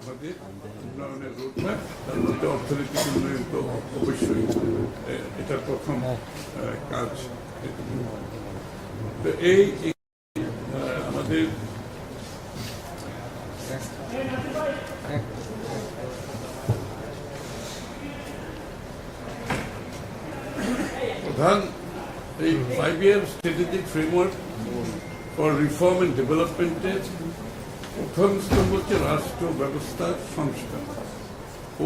আমাদের উন্নয়নের রোডম্যাপ, তার মধ্যে অর্থনৈতিক উন্নয়ন তো অবশ্যই এটার প্রথম কাজ। তো এই আমাদের প্রধান এই 5-year strategic framework for reform and ডেভেলপমেন্টের প্রথম স্তম্ভ হচ্ছে রাষ্ট্র ব্যবস্থার সংস্কার ও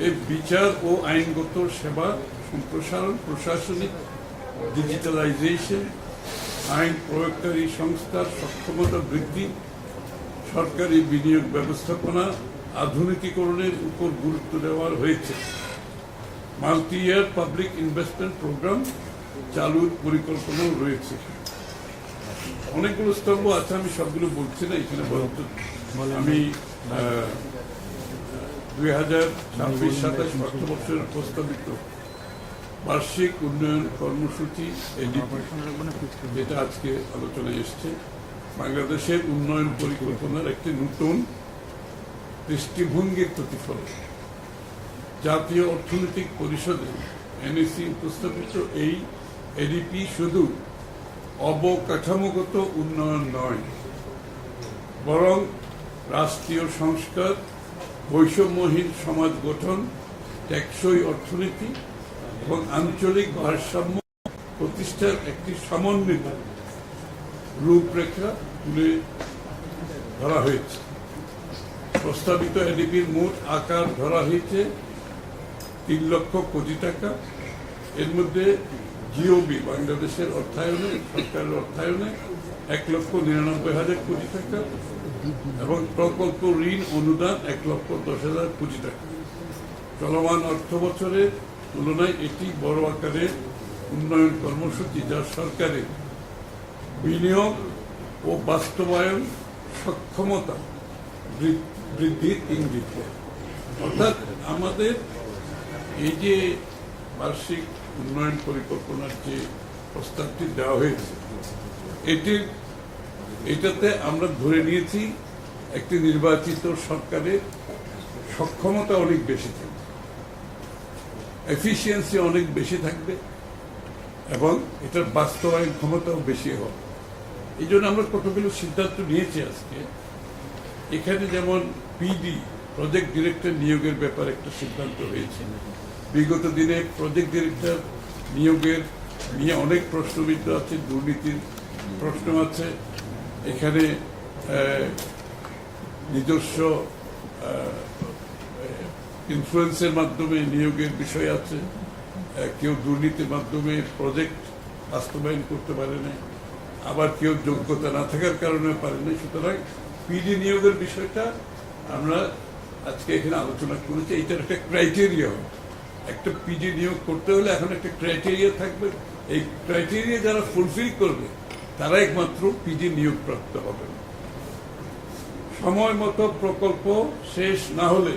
এই বিচার ও আইনগত সেবা সম্প্রসারণ, প্রশাসনিক ডিজিটালাইজেশন, আইন প্রয়োগকারী সংস্থার সক্ষমতা বৃদ্ধি, সরকারি বিনিয়োগ ব্যবস্থাপনা আধুনিকীকরণের উপর গুরুত্ব দেওয়া হয়েছে। Multi year public investment programme চালুর পরিকল্পনাও রয়েছে। অনেকগুলো স্তম্ভ আছে, আমি সবগুলো বলছি না এখানে। আমি 2026-27 অর্থবর্ষের প্রস্তাবিত বার্ষিক উন্নয়ন কর্মসূচি যেটা আজকে আলোচনায় এসছে, বাংলাদেশের উন্নয়ন পরিকল্পনার একটি নতুন দৃষ্টিভঙ্গির প্রতিফলন। জাতীয় অর্থনৈতিক পরিষদে এনএসি উপস্থাপিত এই এডিপি শুধু অবকাঠামোগত উন্নয়ন নয়, বরং রাষ্ট্রীয় সংস্কার, বৈষম্যহীন সমাজ গঠন, টেকসই অর্থনীতি এবং আঞ্চলিক ভারসাম্য প্রতিষ্ঠার একটি সমন্বিত রূপরেখা তুলে ধরা হয়েছে। প্রস্তাবিত এডিপির মোট আকার ধরা হয়েছে 3 লক্ষ কোটি টাকা। এর মধ্যে জিওবি বাংলাদেশের অর্থায়নে, সরকারের অর্থায়নে 1,99,000 কোটি টাকা এবং প্রকল্প ঋণ অনুদান 1,10,000 কোটি টাকা। চলমান অর্থ বছরের তুলনায় এটি বড় আকারের উন্নয়ন কর্মসূচি, যা সরকারের বিনিয়োগ ও বাস্তবায়ন সক্ষমতা বৃদ্ধির ইঙ্গিত। অর্থাৎ আমাদের এই যে বার্ষিক উন্নয়ন পরিকল্পনার যে প্রস্তাবটি দেওয়া হয়েছে, এটাতে আমরা ধরে নিয়েছি একটি নির্বাচিত সরকারের সক্ষমতা অনেক বেশি থাকবে, এফিসিয়েন্সি অনেক বেশি থাকবে এবং এটার বাস্তবায়ন ক্ষমতাও বেশি হবে। এই জন্য আমরা কতগুলো সিদ্ধান্ত নিয়েছি আজকে। এখানে যেমন পিডি, প্রজেক্ট ডিরেক্টর নিয়োগের ব্যাপারে একটা সিদ্ধান্ত হয়েছে। বিগত দিনে প্রজেক্ট ডিরেক্টর নিয়োগের নিয়ে অনেক প্রশ্নবিদ্ধ আছে, দুর্নীতির প্রশ্ন আছে, এখানে নিজস্ব ইনফ্লুয়েন্সের মাধ্যমে নিয়োগের বিষয় আছে, কেউ দুর্নীতির মাধ্যমে প্রজেক্ট বাস্তবায়ন করতে পারে না, আবার কেউ যোগ্যতা না থাকার কারণে পারে না। সুতরাং পিডি নিয়োগের বিষয়টা আমরা আজকে এখানে আলোচনা করেছি। এইটার একটা ক্রাইটেরিয়া হবে, একটা পিডি নিয়োগ করতে হলে এখন একটা ক্রাইটেরিয়া থাকবে। এই ক্রাইটেরিয়া যারা ফুলফিল করবে তারা একমাত্র পিডি নিয়োগ প্রাপ্ত হবে। সময় মতো প্রকল্প শেষ না হলে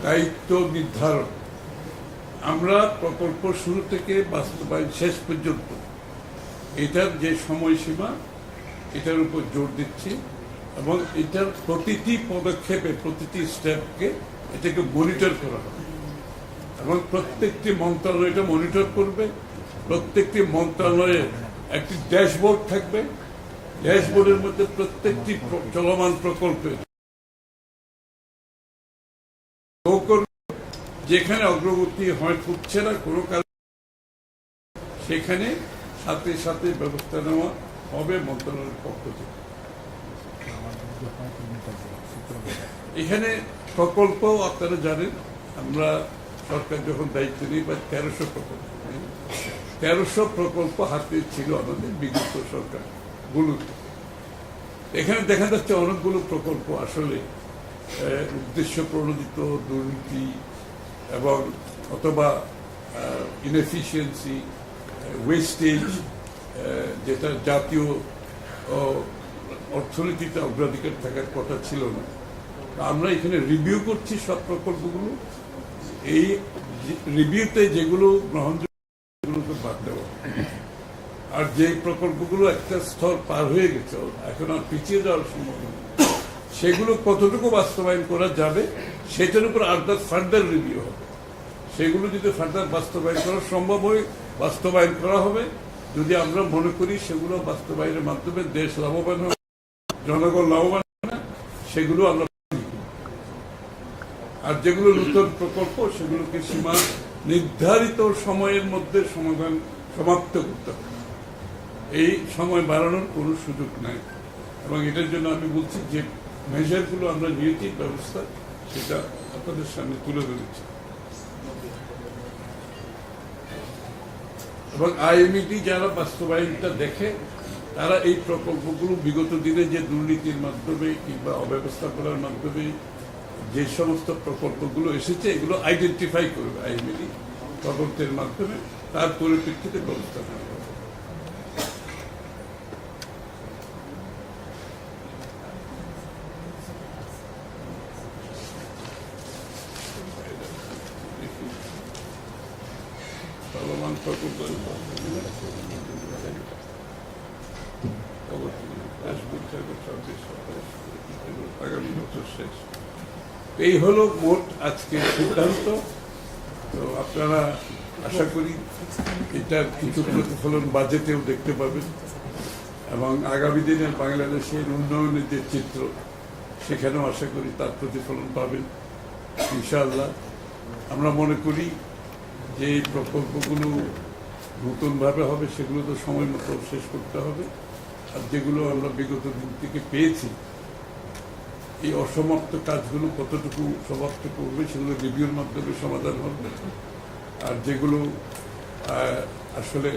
দায়িত্ব নির্ধারণ, আমরা প্রকল্প শুরু থেকে বাস্তবায়ন শেষ পর্যন্ত এটার যে সময়সীমা, এটার উপর জোর দিচ্ছি এবং এটার প্রতিটি পদক্ষেপে, প্রতিটি স্টেপকে এটাকে মনিটর করা হবে এবং প্রত্যেকটি মন্ত্রণালয় এটা মনিটর করবে। প্রত্যেকটি মন্ত্রণালয়ের একটি ড্যাশবোর্ড থাকবে, ড্যাশবোর্ডের মধ্যে প্রত্যেকটি চলমান প্রকল্পে যেখানে অগ্রগতি হচ্ছে না কোনো কারণে, সেখানে সাথে সাথে ব্যবস্থা নেওয়া হবে মন্ত্রণালয়ের পক্ষ থেকে। এখানে প্রকল্প আপনারা জানেন, আমরা সরকার যখন দায়িত্ব নিই, 1300 প্রকল্প হাতে ছিল আমাদের বিগত সরকার গুলোতে। এখানে দেখা যাচ্ছে অনেকগুলো প্রকল্প আসলে উদ্দেশ্য প্রণোদিত দুর্নীতি এবং অথবা ইনএফিসিয়েন্সি, ওয়েস্টেজ, যেটা জাতীয় অর্থনীতিতে অগ্রাধিকার থাকার কথা ছিল না। আমরা এখানে রিভিউ করছি সব প্রকল্পগুলো। এই রিভিউতে যেগুলো গ্রহণযোগ্য সেগুলোকে বাদ দেওয়া, আর যে প্রকল্পগুলো একটা স্তর পার হয়ে গেছে, এখন আর পিছিয়ে যাওয়ার সম্ভাবনা, সেগুলো কতটুকু বাস্তবায়ন করা যাবে সেটার উপর ফার্দার রিভিউ হবে। সেগুলো যদি ফার্দার বাস্তবায়ন করা সম্ভব হয় বাস্তবায়ন করা হবে। যদি আমরা মনে করি সেগুলো বাস্তবায়নের মাধ্যমে দেশ লাভবান হবে, জনগণ লাভবান হবে, সেগুলো আমরা, আর যেগুলো নতুন প্রকল্প সেগুলোকে সীমা নির্ধারিত সময়ের মধ্যে সমাপ্ত করতে হবে। এই সময় বাড়ানোর কোনো সুযোগ নাই। এবং এটার জন্য আমি বলছি যে মেজারগুলো আমরা নিয়েছি ব্যবস্থা, সেটা আপনাদের সামনে তুলে ধরেছি। এবং আইএমইটি যারা বাস্তবায়নটা দেখে তারা এই প্রকল্পগুলো বিগত দিনে যে দুর্নীতির মাধ্যমে কিংবা অব্যবস্থাপনার মাধ্যমে যে সমস্ত প্রকল্পগুলো এসেছে এগুলো আইডেন্টিফাই করবে আইএমইটি তদন্তের মাধ্যমে, তার পরিপ্রেক্ষিতে ব্যবস্থা নেওয়া হবে। আগামী বছর শেষ। এই হলো মোট আজকের সিদ্ধান্ত। তো আপনারা আশা করি এটার কিছু প্রতিফলন বাজেটেও দেখতে পাবেন এবং আগামী দিনের বাংলাদেশের উন্নয়নের যে চিত্র সেখানেও আশা করি তার প্রতিফলন পাবেন ইনশাআল্লাহ। আমরা মনে করি যে এই প্রকল্পগুলো নতুনভাবে হবে সেগুলো তো সময় মতো শেষ করতে হবে, আর যেগুলো আমরা বিগত দিন থেকে পেয়েছি এই অসমাপ্ত কাজগুলো কতটুকু সমাপ্ত করবে সেগুলো রিভিউর মাধ্যমে সমাধান হবে, আর যেগুলো আসলে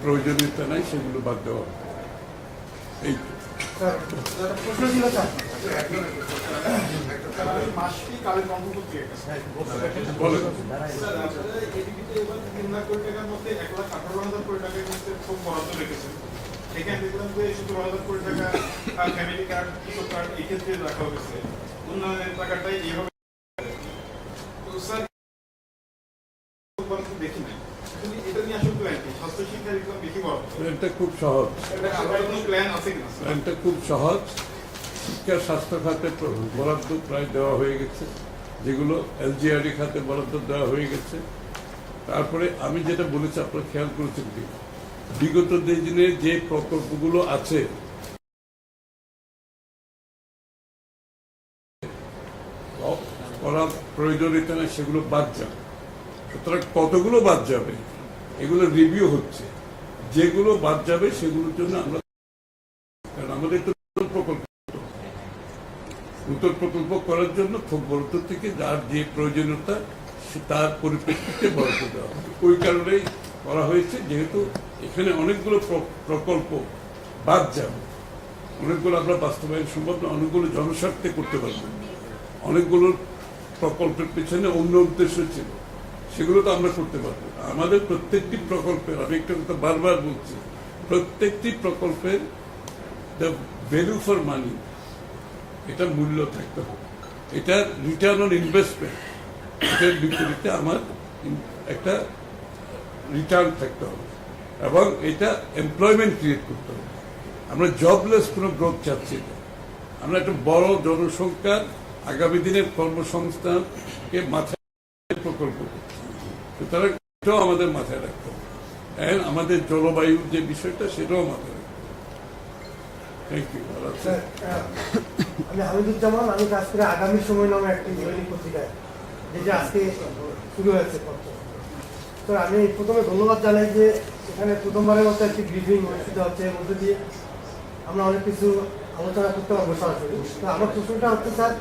প্রয়োজনীয়তা নাই সেগুলো বাদ দেওয়া হবে। এই এখানে দেখলাম যে 17,000 কোটি টাকা ফ্যামিলি কার্ড, কৃষক কার্ড এই ক্ষেত্রে রাখা হয়েছে, উন্নয়নের টাকাটাই এইভাবে দেখি নাই। এটা নিয়ে আসলে প্ল্যান কি? স্বাস্থ্য শিক্ষা দেখলাম বেশি বড়, প্ল্যানটা খুব সহজ। প্ল্যান আছে কিনা? প্ল্যানটা খুব সহজ। শিক্ষা স্বাস্থ্য খাতে বরাদ্দ প্রায় দেওয়া হয়ে গেছে, যেগুলো এলজিআরডি খাতে বরাদ্দ দেওয়া হয়ে গেছে। তারপরে আমি যেটা বলেছি আপনারা খেয়াল করেছেন কি, বিগত দিনে যে প্রকল্পগুলো আছে করার প্রয়োজনীয়তা নেই সেগুলো বাদ যাবে। সুতরাং কতগুলো বাদ যাবে এগুলো রিভিউ হচ্ছে, যেগুলো বাদ যাবে সেগুলোর জন্য আমরা, কারণ আমাদের তো নতুন প্রকল্প করার জন্য বরাদ্দ থেকে যার যে প্রয়োজনীয়তা তার পরিপ্রেক্ষিতে বরাদ্দ দেওয়া হবে। ওই কারণেই করা হয়েছে, যেহেতু এখানে অনেকগুলো প্রকল্প বাদ যাবে, অনেকগুলো আমরা বাস্তবায়ন সম্ভব না, অনেকগুলো জনস্বার্থে করতে পারবো, অনেকগুলো প্রকল্পের পেছনে অন্য উদ্দেশ্য ছিল, সেগুলো তো আমরা করতে পারবো। আমাদের প্রত্যেকটি প্রকল্পের, আমি একটা কথা বারবার বলছি, প্রত্যেকটি প্রকল্পের দ্য ভ্যালু ফর মানি, এটা মূল্য থাকতে হবে, এটা রিটার্ন অন ইনভেস্টমেন্ট, এটার বিপরীতে আমার একটা রিটার্ন থাকতে হবে, এবং এটা এমপ্লয়মেন্ট ক্রিয়েট করতে হবে। আমরা জবলেস কোনো গ্রোথ চাচ্ছি না, আমরা একটা বড় জনসংখ্যার আগামী দিনের কর্মসংস্থানকে মাথায় প্রকল্প করছি, সুতরাং এটাও আমাদের মাথায় রাখতে হবে। আমাদের জলবায়ুর যে বিষয়টা সেটাও মাথায় রাখতে হবে। Thank you. আমি হামিদুজ্জামান, আমি কাজ করে আগামী সময় নামে একটি দৈনিক পত্রিকায়, যেটা আজকে শুরু হয়েছে। তো আমি প্রথমে ধন্যবাদ জানাই যে এখানে প্রথমবারের মতো একটি ব্রিফিং অনুষ্ঠিত হচ্ছে, এর মধ্যে দিয়ে আমরা অনেক কিছু আলোচনা করতে পারবো সরাসরি। তো আমার প্রশ্নটা হচ্ছে, স্যার,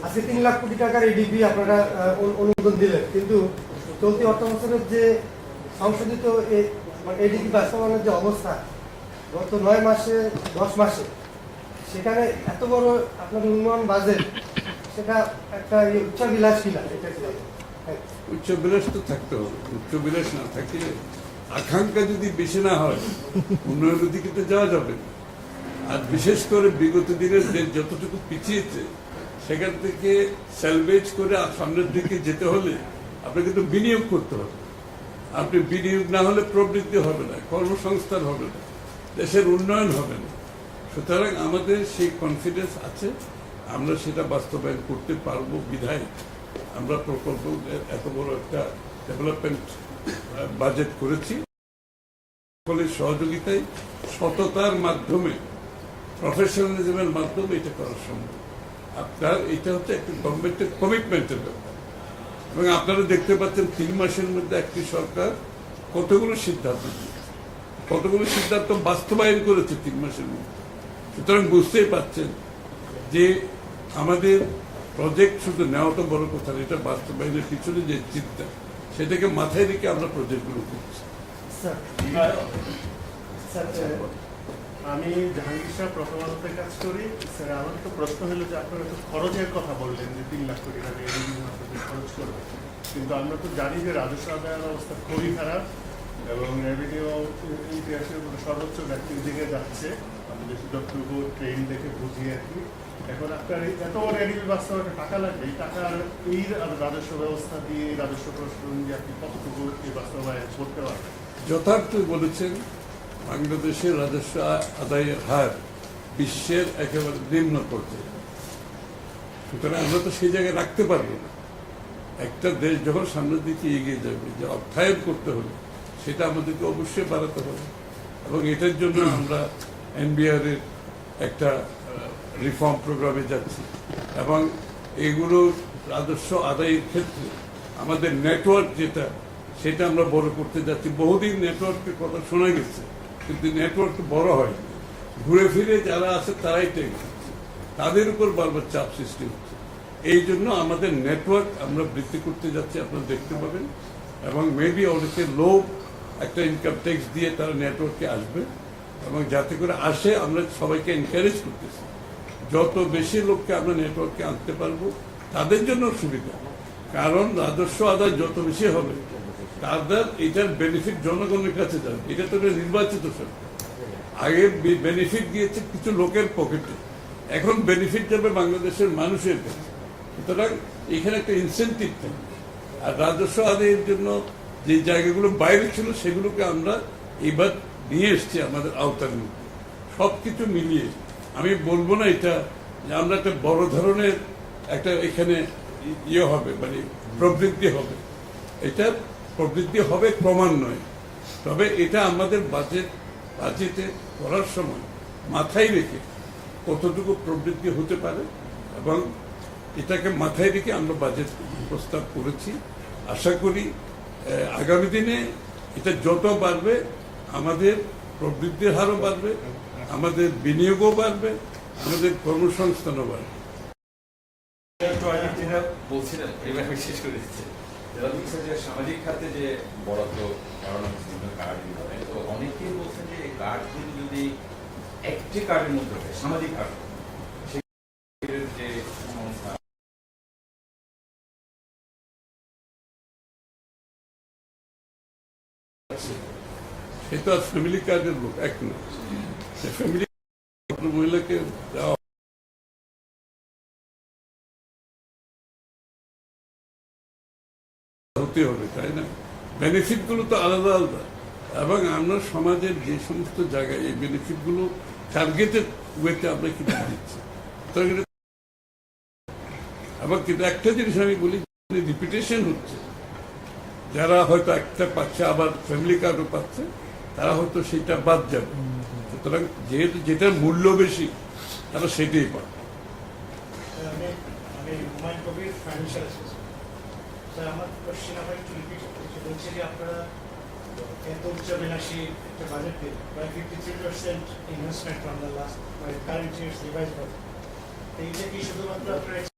আজকে 3 লাখ কোটি টাকার এডিপি আপনারা অনুমোদন দিলেন, কিন্তু চলতি অর্থ বছরের যে সংশোধিত এডিপি বাস্তবায়নের যে অবস্থা গত 9 মাসে 10 মাসে, সেখানে এত বড় আপনাদের উন্নয়ন বাজেট, সেটা একটা উচ্চাবিলাস কিনা? উচ্চবিলাস তো থাকতে হবে, উচ্চবিলাস না থাকলে, আকাঙ্ক্ষা যদি বেশি না হয় উন্নয়নের দিকে তো যাওয়া যাবে না। আর বিশেষ করে বিগত দিনের দেশ যতটুকু পিছিয়েছে সেখান থেকে স্যালভেজ করে সামনের দিকে যেতে হলে আপনাকে তো বিনিয়োগ করতে হবে। আপনি বিনিয়োগ না হলে প্রবৃদ্ধি হবে না, কর্মসংস্থান হবে না, দেশের উন্নয়ন হবে না। সুতরাং আমাদের সেই কনফিডেন্স আছে, আমরা সেটা বাস্তবায়ন করতে পারবো বিধায় আমরা প্রকল্প এত বড় একটা ডেভেলপমেন্ট বাজেট করেছি। সকলের সহযোগিতায়, সততার মাধ্যমে, প্রফেশনালিজমের মাধ্যমে এটা করা সম্ভব। আপনার এটা হচ্ছে একটা গভর্নমেন্টের কমিটমেন্টের ব্যাপার, এবং আপনারা দেখতে পাচ্ছেন 3 মাসের মধ্যে একটি সরকার কতগুলো সিদ্ধান্ত নিয়েছে, কতগুলো সিদ্ধান্ত বাস্তবায়ন করেছে 3 মাসের মধ্যে। সুতরাং বুঝতেই পাচ্ছেন যে আমাদের প্রজেক্ট শুধু নেওয়া তো বড় কথা না, এটা বাস্তবায়নের পিছনে যে চিন্তা, সেটাকে মাথায় রেখে আমরা প্রজেক্টগুলো করছি। আমি জাহাঙ্গীর সাহেব প্রথম আলোতে কাজ করি। স্যার, আমার তো প্রশ্ন হলো যে আপনারা তো খরচের কথা বললেন যে 3 লাখ কোটি টাকা খরচ করবে, কিন্তু আমরা তো জানি যে রাজস্ব আদায়ের অবস্থা খুবই খারাপ এবং রেভিনিউ ইতিহাসের সর্বোচ্চ ব্যক্তির দিকে যাচ্ছে। আমাদের যতটুকু ট্রেন দেখে বুঝি আর কি। এখন আপনার এত বড় রেভিনিউ বাস্তবায়নে টাকা লাগবে, এই টাকার এই রাজস্ব ব্যবস্থা দিয়ে রাজস্ব প্রশাসন দিয়ে আপনি কতটুকু এই বাস্তবায়ন করতে পারবেন? যথার্থ বলেছেন, বাংলাদেশের রাজস্ব আদায়ের হার বিশ্বের একেবারে নিম্ন পর্যায়ে। সুতরাং আমরা তো সেই জায়গায় রাখতে পারবো না। একটা দেশ যখন সামনের দিকে এগিয়ে যাবে, যে অর্থায়ন করতে হলে সেটা আমাদেরকে অবশ্যই বাড়াতে হবে, এবং এটার জন্য আমরা এনবিআর এর একটা রিফর্ম প্রোগ্রামে যাচ্ছি, এবং এগুলো রাজস্ব আদায়ের ক্ষেত্রে আমাদের নেটওয়ার্ক যেটা, সেটা আমরা বড় করতে যাচ্ছি। বহুদিন নেটওয়ার্কের কথা শোনা গেছে, কিন্তু নেটওয়ার্ক বড় হয়, ঘুরে ফিরে যারা আছে তারাই টেক দিচ্ছে, তাদের উপর বারবার চাপ সৃষ্টি হচ্ছে। এই জন্য আমাদের নেটওয়ার্ক আমরা বৃদ্ধি করতে যাচ্ছি, আপনারা দেখতে পাবেন, এবং মেবি অনেকে লোভ একটা ইনকাম ট্যাক্স দিয়ে তারা নেটওয়ার্কে আসবে, এবং যাতে করে আসে আমরা সবাইকে এনকারেজ করতেছি। যত বেশি লোককে আমরা নেটওয়ার্কে আনতে পারবো তাদের জন্য সুবিধা, কারণ রাজস্ব আদায় যত বেশি হবে তাদের এটার বেনিফিট জনগণের কাছে যাবে। এটা তো নির্বাচিত সরকার, আগে বেনিফিট গিয়েছে কিছু লোকের পকেটে, এখন বেনিফিট যাবে বাংলাদেশের মানুষের কাছে। সুতরাং এখানে একটা ইনসেন্টিভ থাকবে। আর রাজস্ব আদায়ের জন্য যে জায়গাগুলো বাইরে ছিল সেগুলোকে আমরা এবার নিয়ে এসছি আমাদের আওতার মধ্যে। সব কিছু মিলিয়ে আমি বলবো না এটা যে আমরা একটা বড় ধরনের একটা এখানে ইয়ে হবে, মানে প্রবৃদ্ধি হবে। এটা প্রবৃদ্ধি হবে ক্রমান্বয়ে, তবে এটা আমাদের বাজেটে করার সময় মাথায় রেখে কতটুকু প্রবৃদ্ধি হতে পারে, এবং এটাকে মাথায় রেখে আমরা বাজেট প্রস্তাব করেছি। আশা করি আগামী দিনে এটা যত বাড়বে আমাদের প্রবৃদ্ধির হারও বাড়বে, আমাদের বিনিয়োগও বাড়বে, আমাদের কর্মসংস্থানও বাড়বে। বলছিলেন এবার বিশেষ করে দিচ্ছে যে সামাজিক খাতে যে বরাদ্দ বাড়ানো বিভিন্ন কার্ড বিভাগে, তো অনেকেই বলছেন যে এই কার্ডগুলো যদি একটি কার্ডের মধ্যে হয়, সামাজিক কার্ড, যে সংস্থা সে তো আর ফ্যামিলি কার্ডের লোক এক না, ফ্যামিলি মহিলাকে দেওয়া হতে হবে, তাই না? বেনিফিট গুলো তো আলাদা আলাদা, এবং আমরা সমাজের যে সমস্ত জায়গায় এই বেনিফিট গুলো টার্গেটেড ওয়েতে আমরা কিনে দিচ্ছি। আবার কিন্তু একটা জিনিস আমি বলি, রিপিটেশন হচ্ছে, যারা হয়তো একটা পাচ্ছে আবার ফ্যামিলি কার্ডও পাচ্ছে, তারা হয়তো সেটা বাদ যাবে। সুতরাং যেহেতু যেটার মূল্য বেশি তারা সেটাই পাবে। আমার কোশ্চেন আবার একটু রিপিট করতে বলছি যে আপনারা এত উচ্চাভিলাষী একটা বাজেট দিন, প্রায় 53% investment from the last current years revise budget, এইটা কি শুধুমাত্র আপনারা